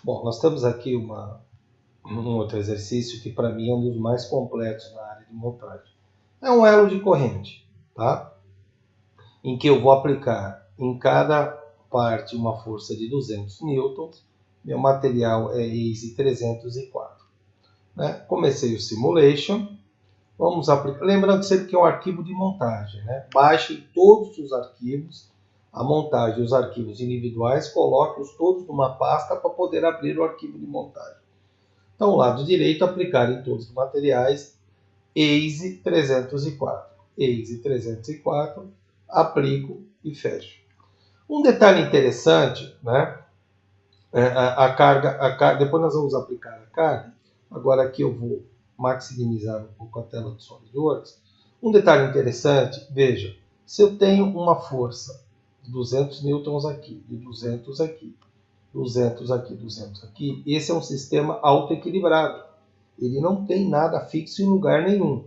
Bom, nós temos aqui um outro exercício que para mim é um dos mais completos na área de montagem. É um elo de corrente, tá? Em que eu vou aplicar em cada parte uma força de 200 newtons. Meu material é EISE 304. Né? Comecei o simulation. Vamos aplicar. Lembrando sempre que é um arquivo de montagem. Né? Baixem todos os arquivos, a montagem e os arquivos individuais, coloque-os todos numa pasta para poder abrir o arquivo de montagem. Então, lado direito, aplicar em todos os materiais EISE 304. EISE 304, aplico e fecho. Um detalhe interessante, né? A carga, depois nós vamos aplicar a carga. Agora aqui eu vou maximizar um pouco a tela do SolidWorks. Um detalhe interessante, veja, se eu tenho uma força de 200 newtons aqui, de 200 aqui, 200 aqui, 200 aqui, esse é um sistema autoequilibrado. Ele não tem nada fixo em lugar nenhum.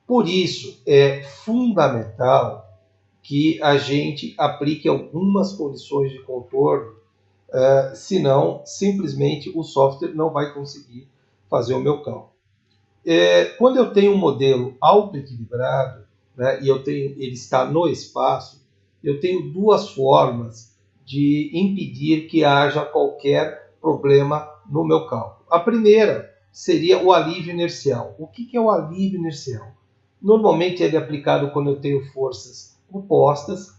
Por isso, é fundamental que a gente aplique algumas condições de contorno, senão simplesmente o software não vai conseguir fazer o meu cálculo. Quando eu tenho um modelo autoequilibrado, né, e ele está no espaço, eu tenho duas formas de impedir que haja qualquer problema no meu cálculo. A primeira seria o alívio inercial. O que é o alívio inercial? Normalmente ele é aplicado quando eu tenho forças opostas,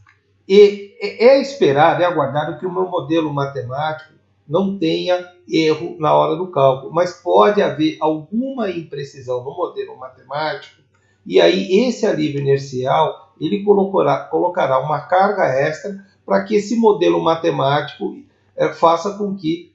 e é esperado, é aguardado que o meu modelo matemático não tenha erro na hora do cálculo, mas pode haver alguma imprecisão no modelo matemático, e aí esse alívio inercial ele colocará uma carga extra para que esse modelo matemático faça com que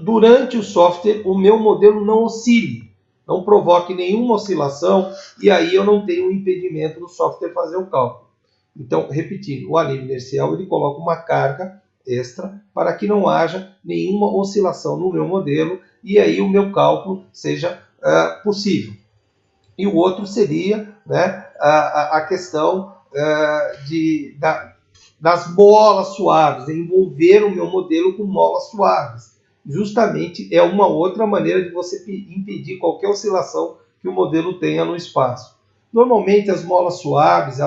durante o software o meu modelo não oscile, não provoque nenhuma oscilação, e aí eu não tenho um impedimento do software fazer o cálculo. Então, repetindo, o alívio inercial ele coloca uma carga extra para que não haja nenhuma oscilação no meu modelo e aí o meu cálculo seja possível. E o outro seria, né, a questão das molas suaves, envolver o meu modelo com molas suaves. Justamente é uma outra maneira de você impedir qualquer oscilação que o modelo tenha no espaço. Normalmente as molas suaves,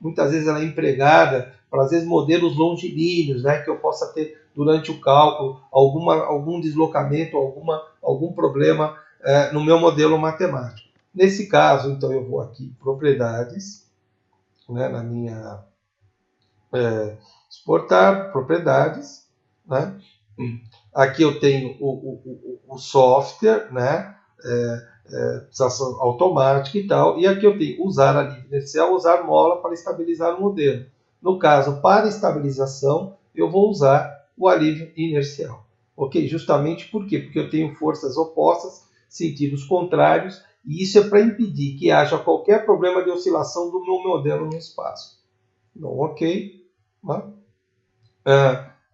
muitas vezes ela é empregada para, às vezes, modelos longilíneos, né, que eu possa ter durante o cálculo algum deslocamento, algum problema no meu modelo matemático. Nesse caso, então, eu vou aqui, propriedades, né, na minha exportar, propriedades, né? Aqui eu tenho o software, né? Transação automática e tal, e aqui eu tenho usar alívio inercial, usar mola para estabilizar o modelo. No caso, para estabilização, eu vou usar o alívio inercial. Ok? Justamente por quê? Porque eu tenho forças opostas, sentidos contrários, e isso é para impedir que haja qualquer problema de oscilação do meu modelo no espaço. Então, ok.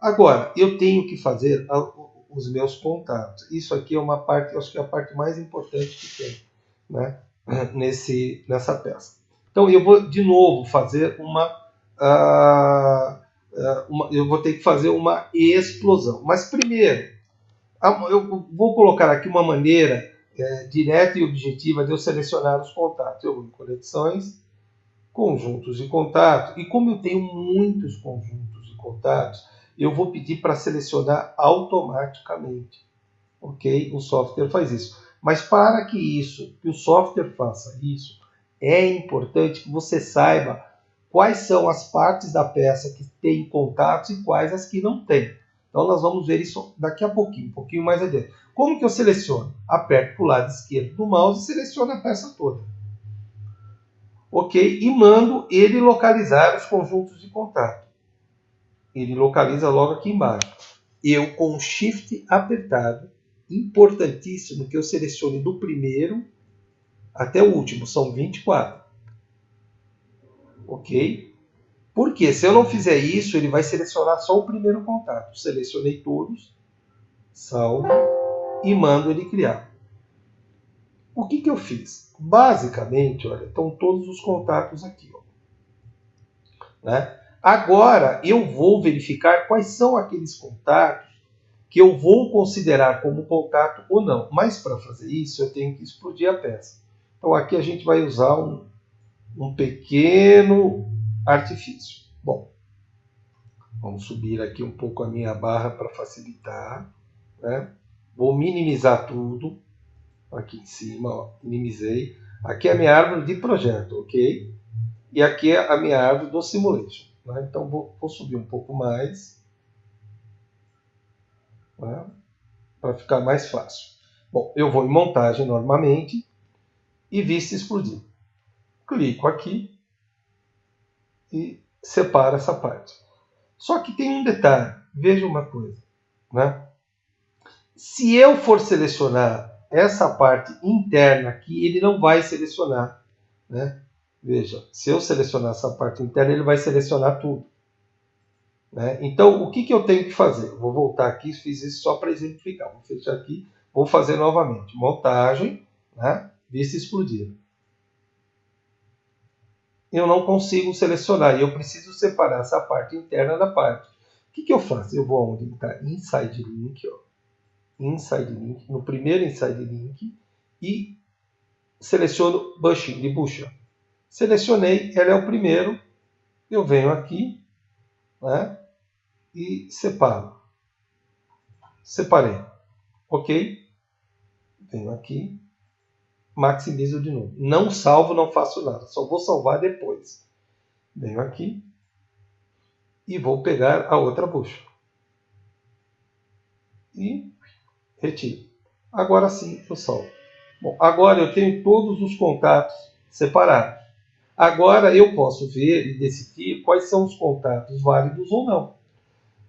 Agora, eu tenho que fazer os meus contatos. Isso aqui é uma parte, acho que é a parte mais importante que tem, né, nessa peça. Então, eu vou de novo fazer eu vou ter que fazer uma explosão. Mas primeiro, eu vou colocar aqui uma maneira direta e objetiva de eu selecionar os contatos. Eu vou em conexões, conjuntos de contato, e como eu tenho muitos conjuntos de contatos, eu vou pedir para selecionar automaticamente. Ok? O software faz isso. Mas para que o software faça isso, é importante que você saiba quais são as partes da peça que têm contatos e quais as que não têm. Então nós vamos ver isso daqui a pouquinho, um pouquinho mais adiante. Como que eu seleciono? Aperto para o lado esquerdo do mouse e seleciono a peça toda. Ok? E mando ele localizar os conjuntos de contato. Ele localiza logo aqui embaixo. Eu, com o Shift apertado, importantíssimo que eu selecione do primeiro até o último, são 24. Ok? Porque se eu não fizer isso, ele vai selecionar só o primeiro contato. Selecionei todos, salvo e mando ele criar. O que eu fiz? Basicamente, olha, estão todos os contatos aqui. Ó, né? Agora eu vou verificar quais são aqueles contatos que eu vou considerar como contato ou não. Mas para fazer isso, eu tenho que explodir a peça. Então aqui a gente vai usar um pequeno artifício. Bom, vamos subir aqui um pouco a minha barra para facilitar, né? Vou minimizar tudo. Aqui em cima, ó, minimizei. Aqui é a minha árvore de projeto, ok? E aqui é a minha árvore do simulation. Né? Então vou subir um pouco mais, né? Para ficar mais fácil. Bom, eu vou em montagem novamente e vista explodir. Clico aqui e separo essa parte. Só que tem um detalhe, veja uma coisa, né? Se eu for selecionar essa parte interna aqui, ele não vai selecionar, né? Veja, se eu selecionar essa parte interna, ele vai selecionar tudo, né? Então, o que eu tenho que fazer? Eu vou voltar aqui, fiz isso só para exemplificar. Vou fechar aqui, vou fazer novamente. Montagem, né? Vista explodir. Eu não consigo selecionar e eu preciso separar essa parte interna da parte. O que eu faço? Eu vou onde está Inside Link, ó. Inside Link, no primeiro Inside Link e seleciono Bushing, de bucha. Selecionei, ela é o primeiro, eu venho aqui, né, e separo. Separei, ok? Venho aqui, maximizo de novo. Não salvo, não faço nada, só vou salvar depois. Venho aqui e vou pegar a outra bucha. E retiro. Agora sim eu salvo. Bom, agora eu tenho todos os contatos separados. Agora eu posso ver e decidir quais são os contatos válidos ou não.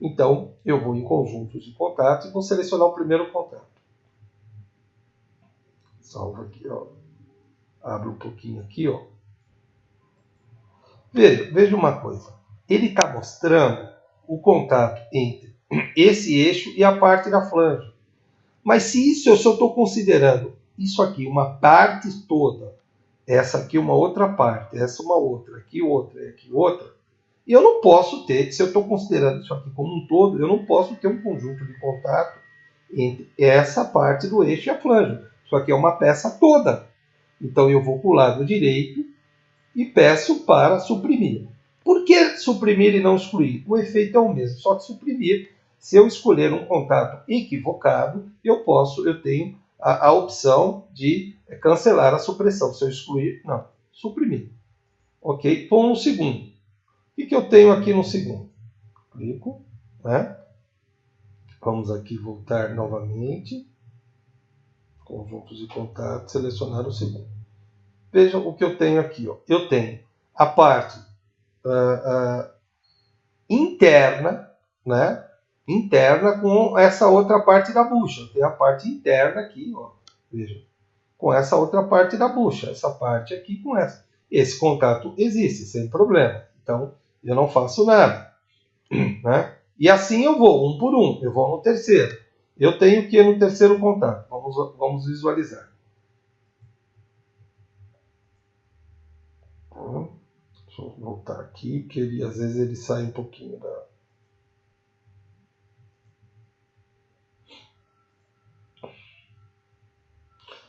Então eu vou em conjuntos de contatos e vou selecionar o primeiro contato. Salvo aqui, ó. Abro um pouquinho aqui, ó. Veja uma coisa. Ele está mostrando o contato entre esse eixo e a parte da flange. Mas se isso eu só estou considerando isso aqui, uma parte toda, essa aqui uma outra parte, essa uma outra, aqui outra e aqui outra, e eu não posso ter, se eu estou considerando isso aqui como um todo, eu não posso ter um conjunto de contato entre essa parte do eixo e a flange. Isso aqui é uma peça toda. Então eu vou para o lado direito e peço para suprimir. Por que suprimir e não excluir? O efeito é o mesmo, só que suprimir, se eu escolher um contato equivocado, eu tenho a opção de cancelar a supressão. Se eu excluir, não, suprimir. Ok? Vou no segundo. O que eu tenho aqui no segundo? Clico, né? Vamos aqui voltar novamente. Conjuntos de contatos, selecionar o segundo. Vejam o que eu tenho aqui. Ó. Eu tenho a parte interna, né? Interna com essa outra parte da bucha. Tem a parte interna aqui, ó. Veja, com essa outra parte da bucha. Essa parte aqui com essa. Esse contato existe, sem problema. Então, eu não faço nada. Né? E assim eu vou, um por um. Eu vou no terceiro. Eu tenho que ir no terceiro contato. Vamos visualizar. Deixa eu voltar aqui, porque às vezes ele sai um pouquinho da...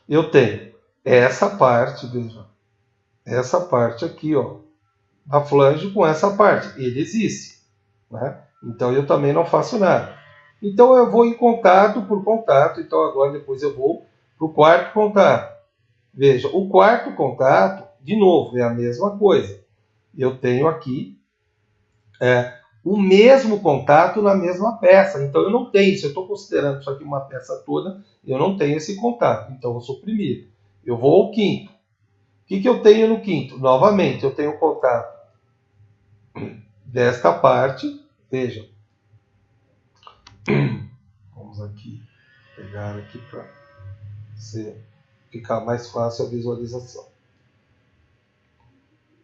Eu tenho essa parte, veja, essa parte aqui, ó, a flange com essa parte. Ele existe, né? Então eu também não faço nada. Então eu vou em contato por contato. Então agora depois eu vou para o quarto contato. Veja, o quarto contato, de novo, é a mesma coisa. Eu tenho aqui o mesmo contato na mesma peça. Então eu não tenho, se eu estou considerando isso aqui uma peça toda, eu não tenho esse contato. Então eu vou suprimir. Eu vou ao quinto. O que eu tenho no quinto? Novamente, eu tenho o contato desta parte. Veja. Vamos aqui pegar aqui para ficar mais fácil a visualização.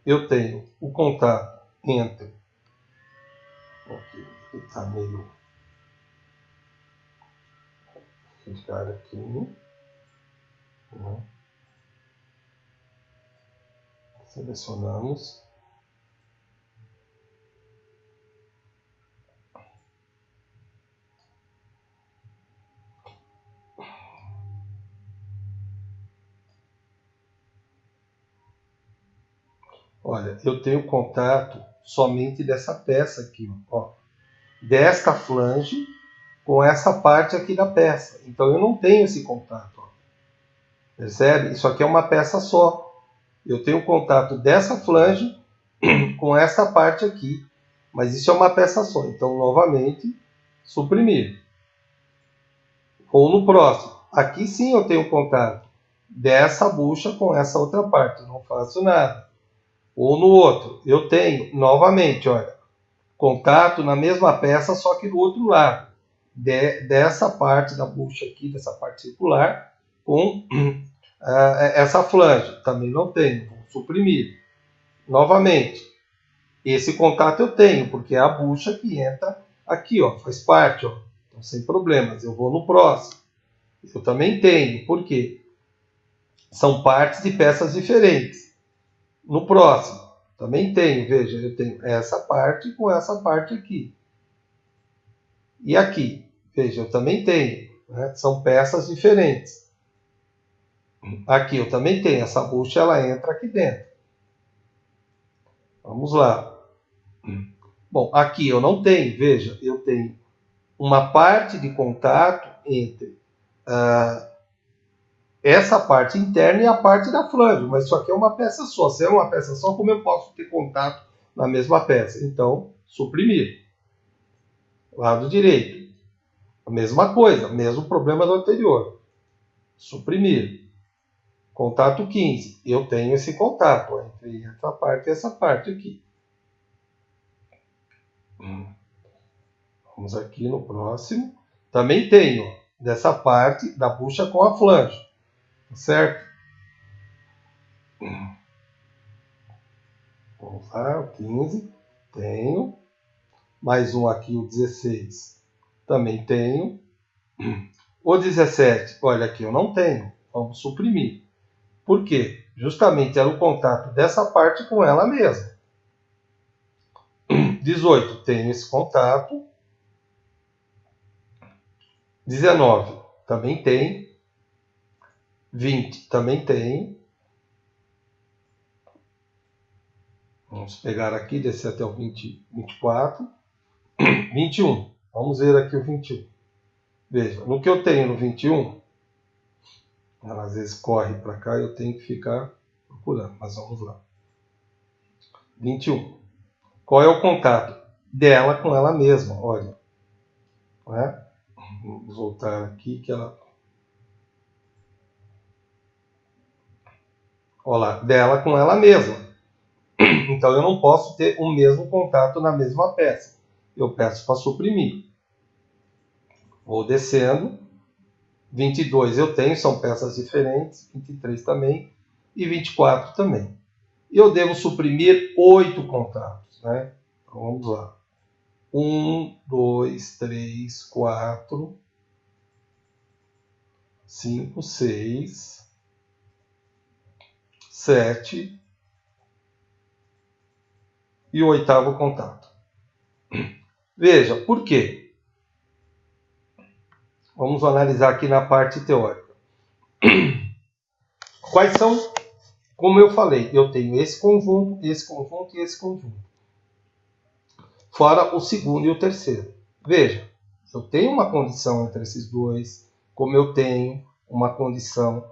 Eu tenho o contato entre... Ok, está meio... Ficar aqui. Né? Selecionamos. olha, eu tenho contato somente dessa peça aqui, ó, desta flange com essa parte aqui da peça. Então eu não tenho esse contato, ó. Percebe? Isso aqui é uma peça só. Eu tenho contato dessa flange com essa parte aqui, mas isso é uma peça só. Então, novamente, suprimir. Ou no próximo. Aqui sim eu tenho contato dessa bucha com essa outra parte. Eu não faço nada. Ou no outro, eu tenho, novamente, olha, contato na mesma peça, só que do outro lado. Dessa parte da bucha aqui, dessa parte circular, com essa flange. Também não tenho. Vou suprimir. Novamente, esse contato eu tenho, porque é a bucha que entra aqui, ó, faz parte, ó. Então, sem problemas. Eu vou no próximo. Eu também tenho. Por quê? São partes de peças diferentes. No próximo, também tenho. Veja, eu tenho essa parte com essa parte aqui. E aqui, veja, eu também tenho. Né? São peças diferentes. Aqui eu também tenho. Essa bucha, ela entra aqui dentro. Vamos lá. Bom, aqui eu não tenho. Veja, eu tenho uma parte de contato entre essa parte interna e a parte da flange, mas isso aqui é uma peça só. Se é uma peça só, como eu posso ter contato na mesma peça? Então, suprimir. Lado direito. A mesma coisa, mesmo problema do anterior. Suprimir. Contato 15. Eu tenho esse contato ó, entre essa parte e essa parte aqui. Vamos aqui no próximo. Também tenho dessa parte da bucha com a flange. Certo? Vamos lá, o 15. Tenho. Mais um aqui, o 16. Também tenho. O 17, olha aqui, eu não tenho. Vamos suprimir. Por quê? Justamente era o contato dessa parte com ela mesma. 18, tenho esse contato. 19, também tem. 20, também tem. Vamos pegar aqui, descer até o 24. 21, vamos ver aqui o 21. Veja, no que eu tenho no 21, ela às vezes corre para cá e eu tenho que ficar procurando, mas vamos lá. 21. Qual é o contato dela com ela mesma? Olha. Não é? Vamos voltar aqui que ela... Olha lá, dela com ela mesma. Então eu não posso ter o mesmo contato na mesma peça. Eu peço para suprimir. Vou descendo. 22 eu tenho, são peças diferentes. 23 também. E 24 também. Eu devo suprimir 8 contatos. Né? Então vamos lá. 1, 2, 3, 4, 5, 6, 7 e o 8º contato. Veja, por quê? Vamos analisar aqui na parte teórica. Quais são, como eu falei, eu tenho esse conjunto e esse conjunto. Fora o segundo e o terceiro. Veja, eu tenho uma condição entre esses dois, como eu tenho uma condição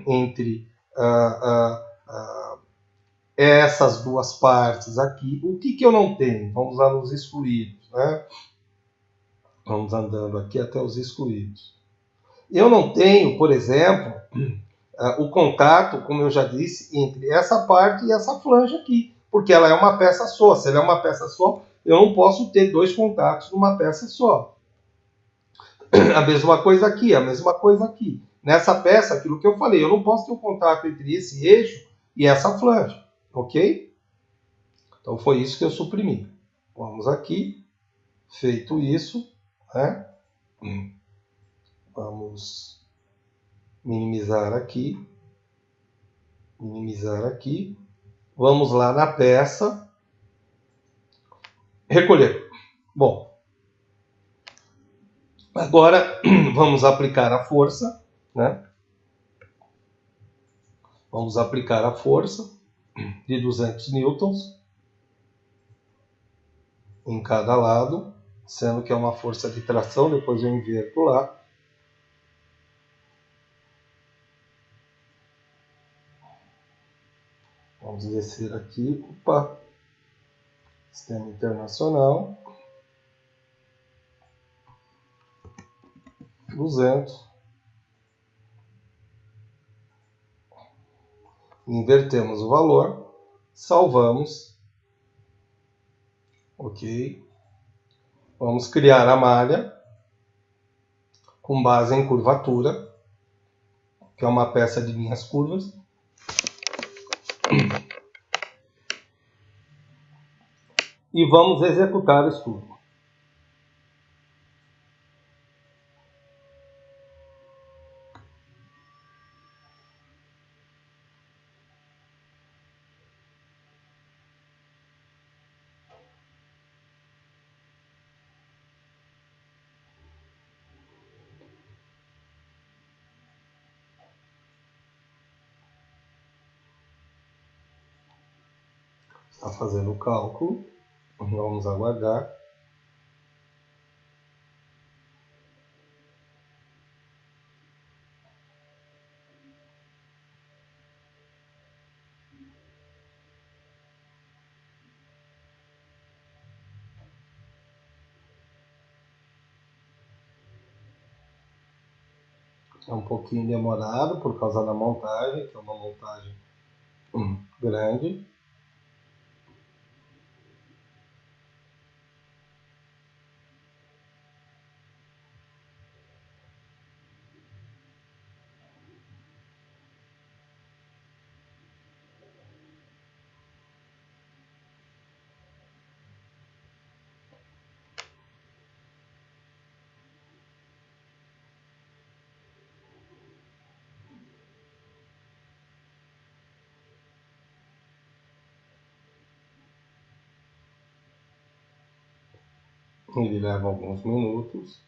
entre essas duas partes aqui. O que eu não tenho? Vamos lá nos excluídos. Né? Vamos andando aqui até os excluídos. Eu não tenho, por exemplo, o contato, como eu já disse, entre essa parte e essa flange aqui, porque ela é uma peça só. Se ela é uma peça só, eu não posso ter dois contatos numa peça só. A mesma coisa aqui, a mesma coisa aqui. Nessa peça, aquilo que eu falei, eu não posso ter um contato entre esse eixo e essa flange, ok? Então foi isso que eu suprimi. Vamos aqui, feito isso, né? Vamos minimizar aqui, vamos lá na peça, recolher. Bom, agora vamos aplicar a força, né? Vamos aplicar a força. de 200 newtons em cada lado, sendo que é uma força de tração, depois eu inverto lá. Vamos descer aqui, opa, sistema internacional, 200, invertemos o valor, salvamos, ok, vamos criar a malha com base em curvatura, que é uma peça de linhas curvas, e vamos executar o estudo. Está fazendo o cálculo, vamos aguardar. É um pouquinho demorado por causa da montagem, que é uma montagem grande. Ele leva alguns minutos.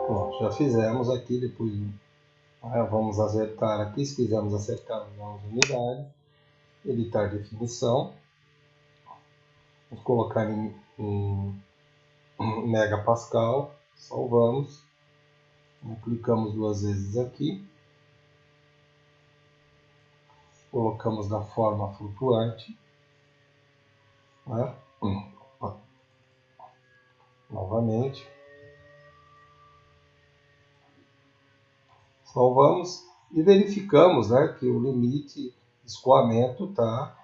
Bom, já fizemos aqui, depois vamos acertar aqui, se quisermos acertar as unidades, editar definição, vamos colocar em megapascal, salvamos, clicamos duas vezes aqui, colocamos da forma flutuante, né? Novamente, salvamos e verificamos, né, que o limite de escoamento está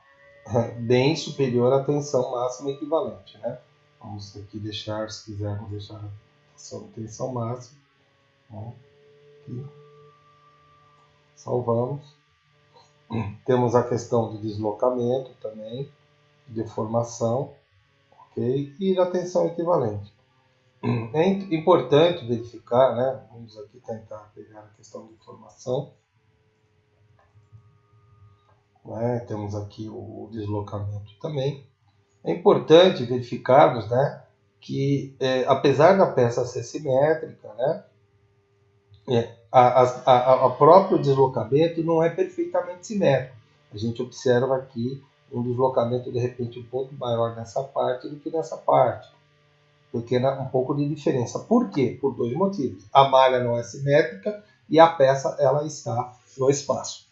bem superior à tensão máxima equivalente, né? Vamos aqui deixar, se quisermos deixar a tensão máxima, né? Aqui. Salvamos. Temos a questão de deslocamento também, de deformação, ok? E da tensão equivalente. É importante verificar, né? Vamos aqui tentar pegar a questão de deformação. Né? Temos aqui o deslocamento também. É importante verificarmos, né, que apesar da peça ser simétrica, né, a próprio deslocamento não é perfeitamente simétrico. A gente observa aqui um deslocamento de repente um pouco maior nessa parte do que nessa parte. pequena, um pouco de diferença. Por quê? Por dois motivos. A malha não é simétrica e a peça ela está no espaço.